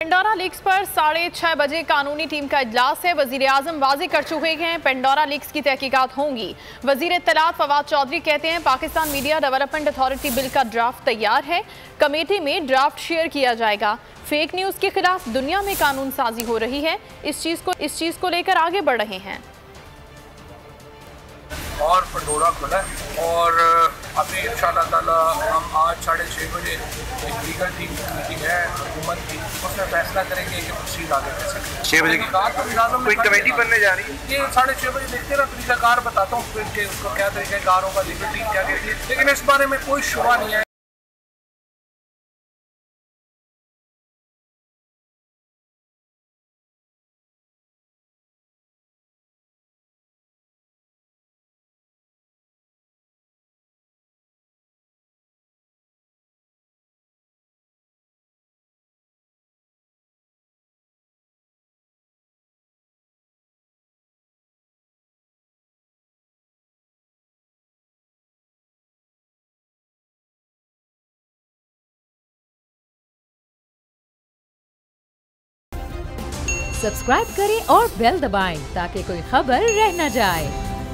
Pandora leaks पर 6:30 बजे कानूनी टीम का इजलास है। वजीर आजम वाज़ेह कर चुके हैं पेंडोरा लीक्स की तहकीकात होंगी। वजीर इत्तलात फवाद चौधरी कहते हैं Pakistan media development authority bill का ड्राफ्ट तैयार है, कमेटी में ड्राफ्ट शेयर किया जाएगा। फेक न्यूज़ के खिलाफ दुनिया में कानून साजी हो रही है, इस चीज़ को लेकर आगे बढ़ रहे हैं। और पेंडोरा खुला है और अभी इंशाअल्लाह ताला हम आज 6:30 बजे एक लीगल टीम की मीटिंग है हुकूमत की, उसमें फैसला करेंगे कि प्रोसीड आगे कैसे 6 बजे कोई कमेटी बनने जा रही है। ये 6:30 बजे देखते ना तरीकाकार बताता हूँ फिर कि उसको क्या तरीक़ाकार होगा, लीगल टीम क्या कहती है, लेकिन इस बारे में कोई शुबा नहीं है। सब्सक्राइब करें और बेल दबाएं ताकि कोई खबर रह न जाए।